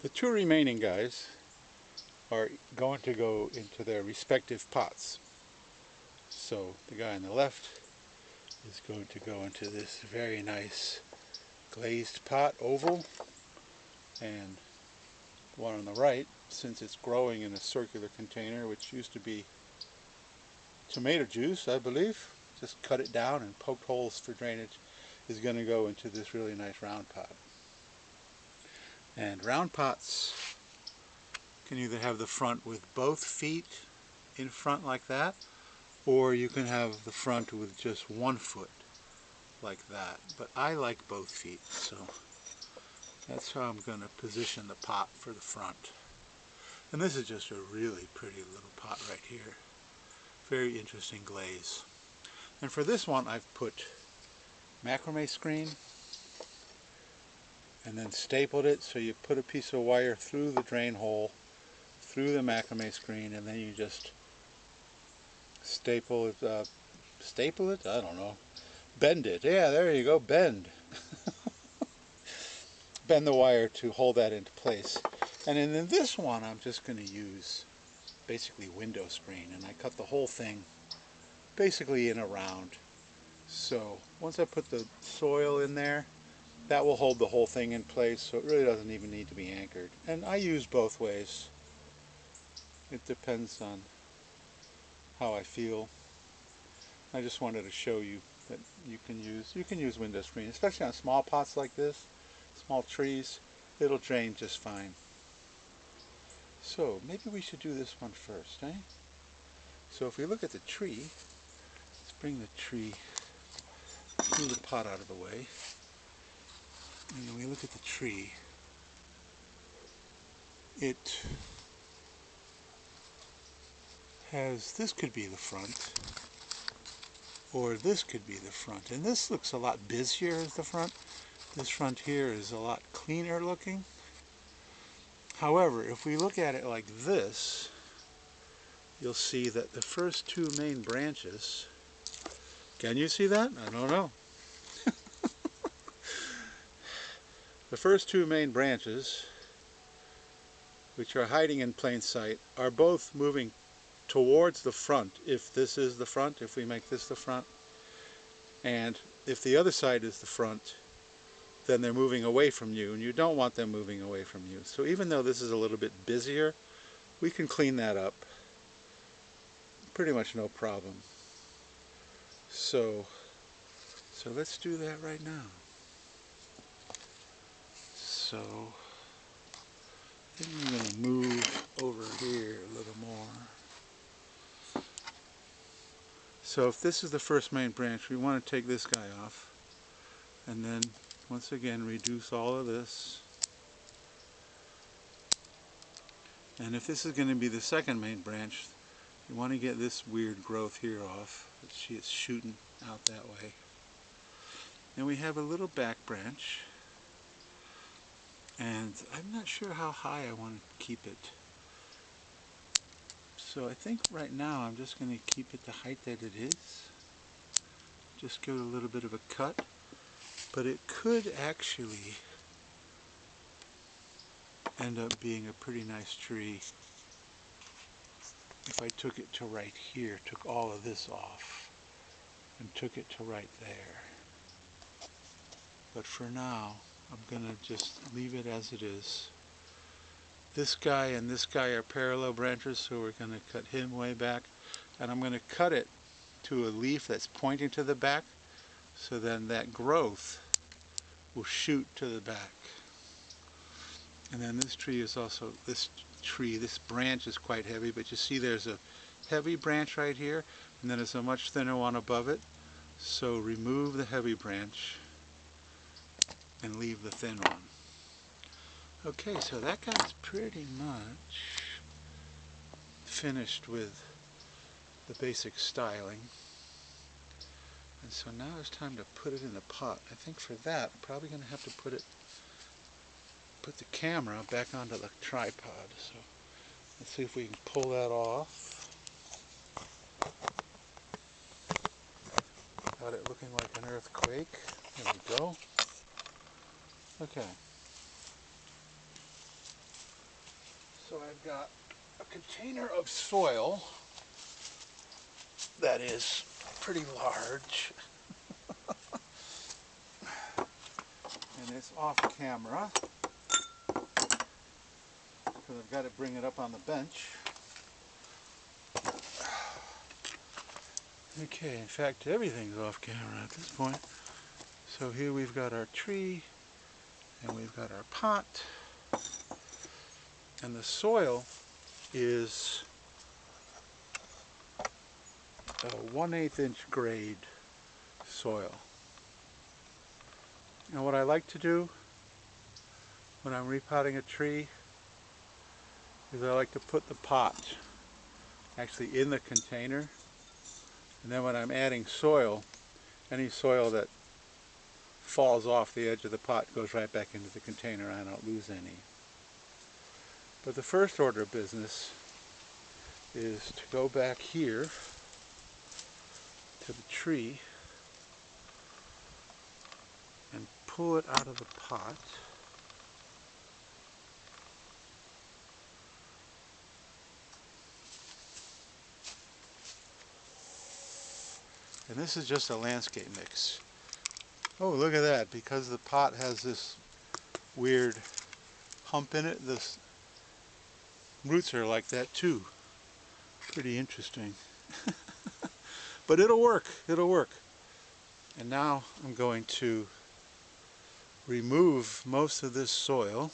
The two remaining guys are going to go into their respective pots. So the guy on the left is going to go into this very nice glazed pot, oval, and the one on the right, since it's growing in a circular container, which used to be tomato juice, I believe, just cut it down and poked holes for drainage, is going to go into this really nice round pot. And round pots can either have the front with both feet in front like that, or you can have the front with just one foot like that. But I like both feet, so that's how I'm going to position the pot for the front. And this is just a really pretty little pot right here. Very interesting glaze. And for this one I've put macrame screen and then stapled it, so you put a piece of wire through the drain hole, through the macrame screen, and then you just staple it, I don't know, bend it, yeah, there you go, bend. Bend the wire to hold that into place. And then in this one I'm just going to use basically window screen, and I cut the whole thing basically in a round. So once I put the soil in there, that will hold the whole thing in place, so it really doesn't even need to be anchored. And I use both ways. It depends on how I feel. I just wanted to show you that you can use window screen, especially on small pots like this, small trees. It'll drain just fine. So maybe we should do this one first, eh? So if we look at the tree, let's bring the tree, move the pot out of the way. And when we look at the tree, it has, this could be the front, or this could be the front. And this looks a lot busier as the front. This front here is a lot cleaner looking. However, if we look at it like this, you'll see that the first two main branches, can you see that? I don't know. The first two main branches, which are hiding in plain sight, are both moving towards the front, if this is the front, if we make this the front. And if the other side is the front, then they're moving away from you, and you don't want them moving away from you. So even though this is a little bit busier, we can clean that up pretty much no problem. So let's do that right now. So I think I'm going to move over here a little more. So if this is the first main branch, we want to take this guy off, and then once again reduce all of this. And if this is going to be the second main branch, you want to get this weird growth here off. See, it's shooting out that way. And we have a little back branch, and I'm not sure how high I want to keep it. So I think right now I'm just going to keep it the height that it is. Just give it a little bit of a cut, but it could actually end up being a pretty nice tree if I took it to right here, took all of this off and took it to right there. But for now, I'm going to just leave it as it is. This guy and this guy are parallel branches, so we're going to cut him way back. And I'm going to cut it to a leaf that's pointing to the back, so then that growth will shoot to the back. And then this tree is also, this branch is quite heavy, but you see there's a heavy branch right here, and then there's a much thinner one above it. So remove the heavy branch and leave the thin one. Okay, so that guy's pretty much finished with the basic styling. And so now it's time to put it in the pot. I think for that, I'm probably going to have to put the camera back onto the tripod. So let's see if we can pull that off without it looking like an earthquake. There we go. Okay. I've got a container of soil that is pretty large. And it's off camera because I've got to bring it up on the bench. Okay, in fact everything's off camera at this point. So here we've got our tree and we've got our pot, and the soil is a 1/8 inch grade soil. And what I like to do when I'm repotting a tree is I like to put the pot actually in the container, and then when I'm adding soil, any soil that falls off the edge of the pot goes right back into the container. I don't lose any. But the first order of business is to go back here to the tree and pull it out of the pot. And this is just a landscape mix. Oh, look at that. Because the pot has this weird hump in it, the roots are like that too. Pretty interesting. But it'll work. It'll work. And now I'm going to remove most of this soil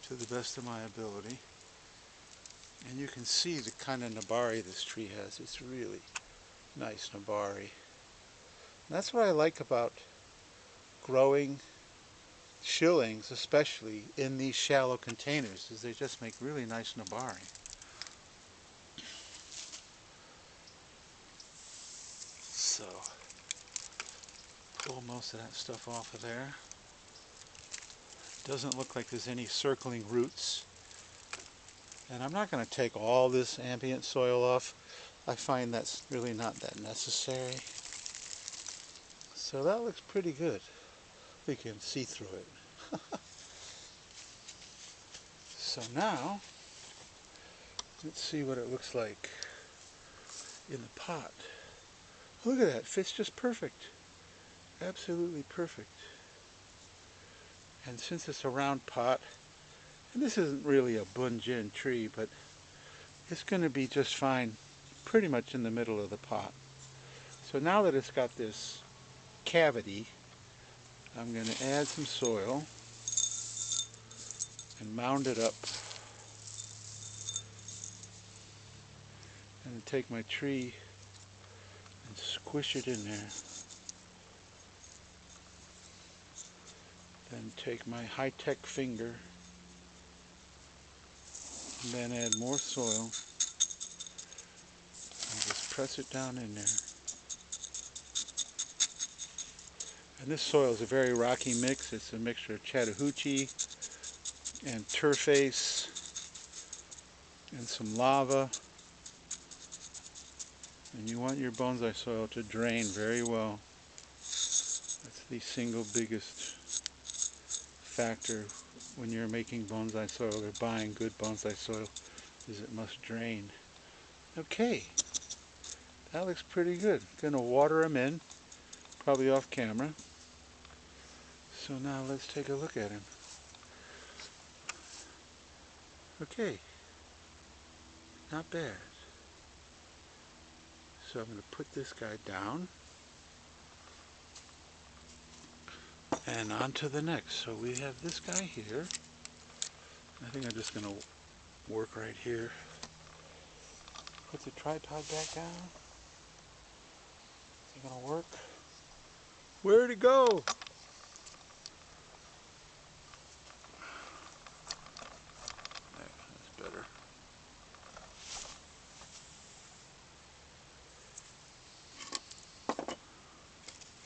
to the best of my ability. And you can see the kind of nabari this tree has. It's really nice nabari. And that's what I like about growing shillings, especially in these shallow containers, is they just make really nice nabari. So, pull most of that stuff off of there. Doesn't look like there's any circling roots. And I'm not going to take all this ambient soil off. I find that's really not that necessary. So that looks pretty good. We can see through it. So now, let's see what it looks like in the pot. Look at that, it fits just perfect. Absolutely perfect. And since it's a round pot, and this isn't really a bunjin tree, but it's going to be just fine pretty much in the middle of the pot. So now that it's got this cavity, I'm going to add some soil and mound it up. And take my tree and squish it in there. Then take my high-tech finger and then add more soil and just press it down in there. And this soil is a very rocky mix. It's a mixture of Chattahoochee and turface and some lava. And you want your bonsai soil to drain very well. That's the single biggest factor when you're making bonsai soil or buying good bonsai soil, is it must drain. Okay, that looks pretty good. Gonna water them in, probably off camera. So now let's take a look at him. Okay, not bad. So I'm going to put this guy down and on to the next. So we have this guy here. I think I'm just going to work right here. Put the tripod back down. Is it going to work? Where'd it go? There, that's better.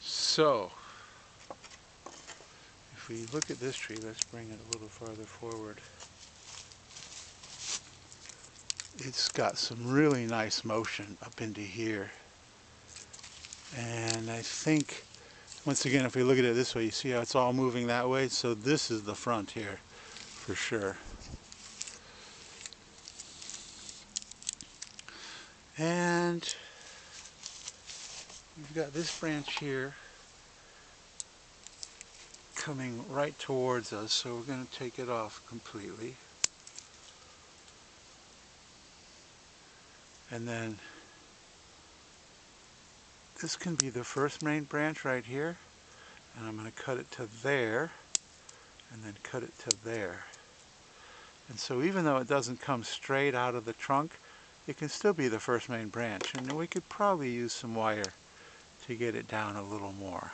So, if we look at this tree, let's bring it a little farther forward. It's got some really nice motion up into here. And I think Once again, if we look at it this way, you see how it's all moving that way? So this is the front here, for sure. And we've got this branch here coming right towards us, so we're going to take it off completely. And then this can be the first main branch right here, and I'm going to cut it to there, and then cut it to there. And so even though it doesn't come straight out of the trunk, it can still be the first main branch, and we could probably use some wire to get it down a little more.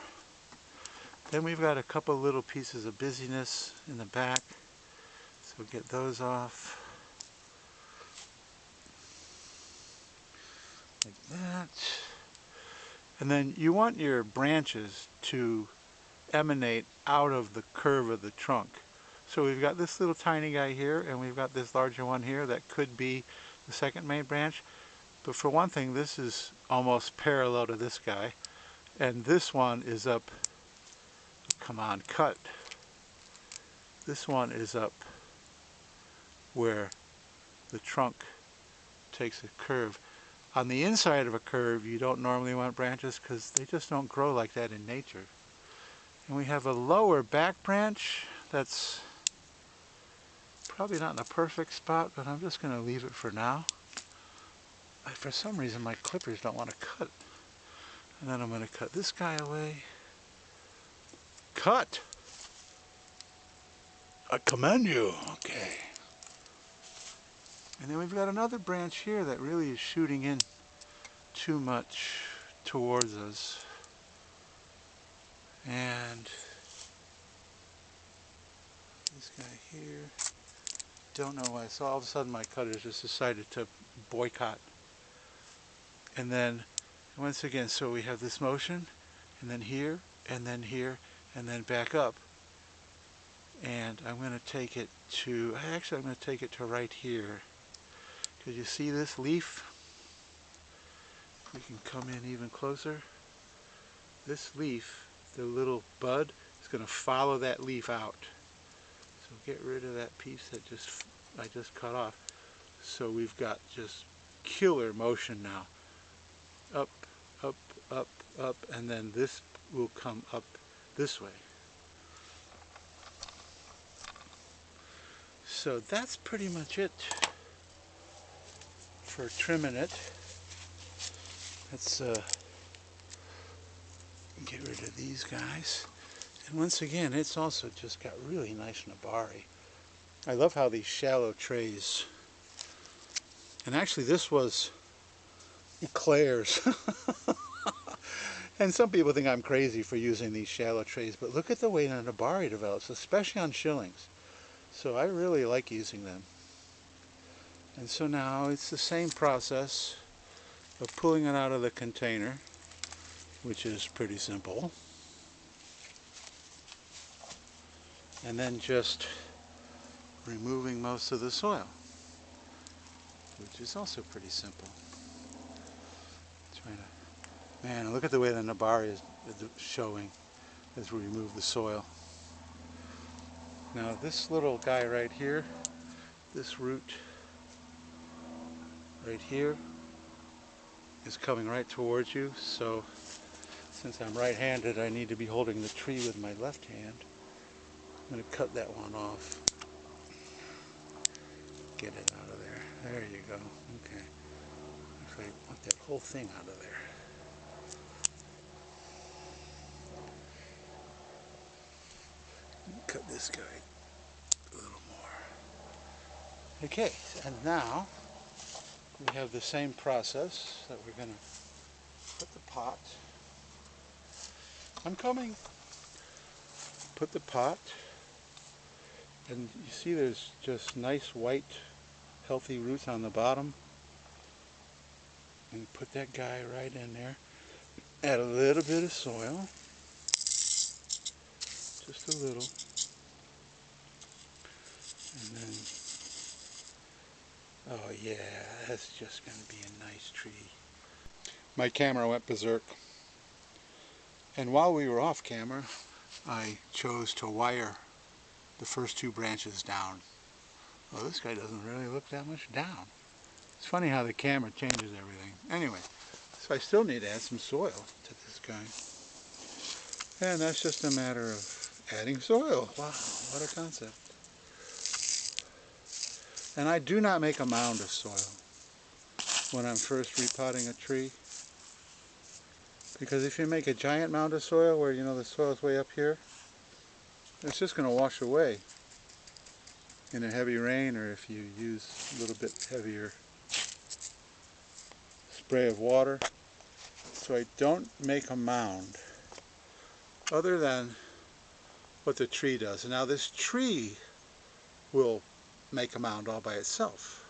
Then we've got a couple little pieces of busyness in the back, so we'll get those off like that. And then you want your branches to emanate out of the curve of the trunk. So we've got this little tiny guy here, and we've got this larger one here that could be the second main branch. But for one thing, this is almost parallel to this guy, and this one is up, come on, cut. This one is up where the trunk takes a curve. On the inside of a curve, you don't normally want branches because they just don't grow like that in nature. And we have a lower back branch that's probably not in a perfect spot, but I'm just going to leave it for now. For some reason my clippers don't want to cut. And then I'm going to cut this guy away. Cut! I command you. Okay. And then we've got another branch here that really is shooting in too much towards us. And this guy here. Don't know why. So all of a sudden my cutters just decided to boycott. And then once again, so we have this motion, and then here, and then here, and then back up. And I'm going to take it to, actually I'm going to take it to right here. Because you see this leaf? We can come in even closer. This leaf, the little bud, is going to follow that leaf out. So get rid of that piece that I just cut off. So we've got just killer motion now. Up, up, up, up, and then this will come up this way. So that's pretty much it for trimming it. Let's get rid of these guys. And once again, it's also just got really nice nabari. I love how these shallow trays, and actually this was eclairs. And some people think I'm crazy for using these shallow trays, but look at the way the nabari develops, especially on shillings. So I really like using them. And so now it's the same process of pulling it out of the container, which is pretty simple. And then just removing most of the soil, which is also pretty simple. Man, look at the way the nabari is showing as we remove the soil. Now this little guy right here, this root right here is coming right towards you, so since I'm right-handed I need to be holding the tree with my left hand. I'm going to cut that one off. Get it out of there. There you go. Okay. Actually, I want that whole thing out of there. Cut this guy a little more. Okay, and now we have the same process that we're going to put the pot. I'm coming. Put the pot, and you see there's just nice white healthy roots on the bottom. And put that guy right in there. Add a little bit of soil. Just a little. And then, oh yeah, that's just going to be a nice tree. My camera went berserk. And while we were off camera, I chose to wire the first two branches down. Well, this guy doesn't really look that much down. It's funny how the camera changes everything. Anyway, so I still need to add some soil to this guy. And that's just a matter of adding soil. Wow, what a concept. And I do not make a mound of soil when I'm first repotting a tree. Because if you make a giant mound of soil where, you know, the soil's way up here, it's just going to wash away in a heavy rain, or if you use a little bit heavier spray of water. So I don't make a mound other than what the tree does. And now this tree will make a mound all by itself.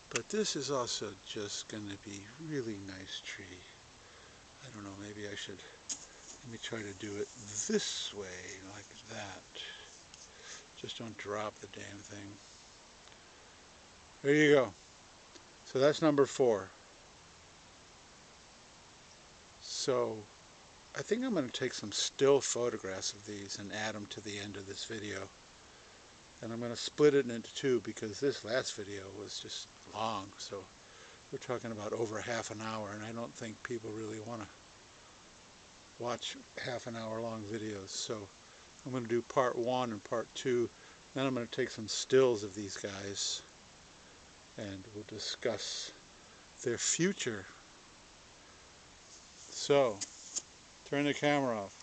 But this is also just going to be really nice tree. I don't know, maybe I should, let me try to do it this way, like that. Just don't drop the damn thing. There you go. So that's number 4. So I think I'm going to take some still photographs of these and add them to the end of this video. And I'm going to split it into 2 because this last video was just long. So we're talking about over half an hour, and I don't think people really want to watch half an hour long videos. So I'm going to do part 1 and part 2. Then I'm going to take some stills of these guys and we'll discuss their future. So, turn the camera off.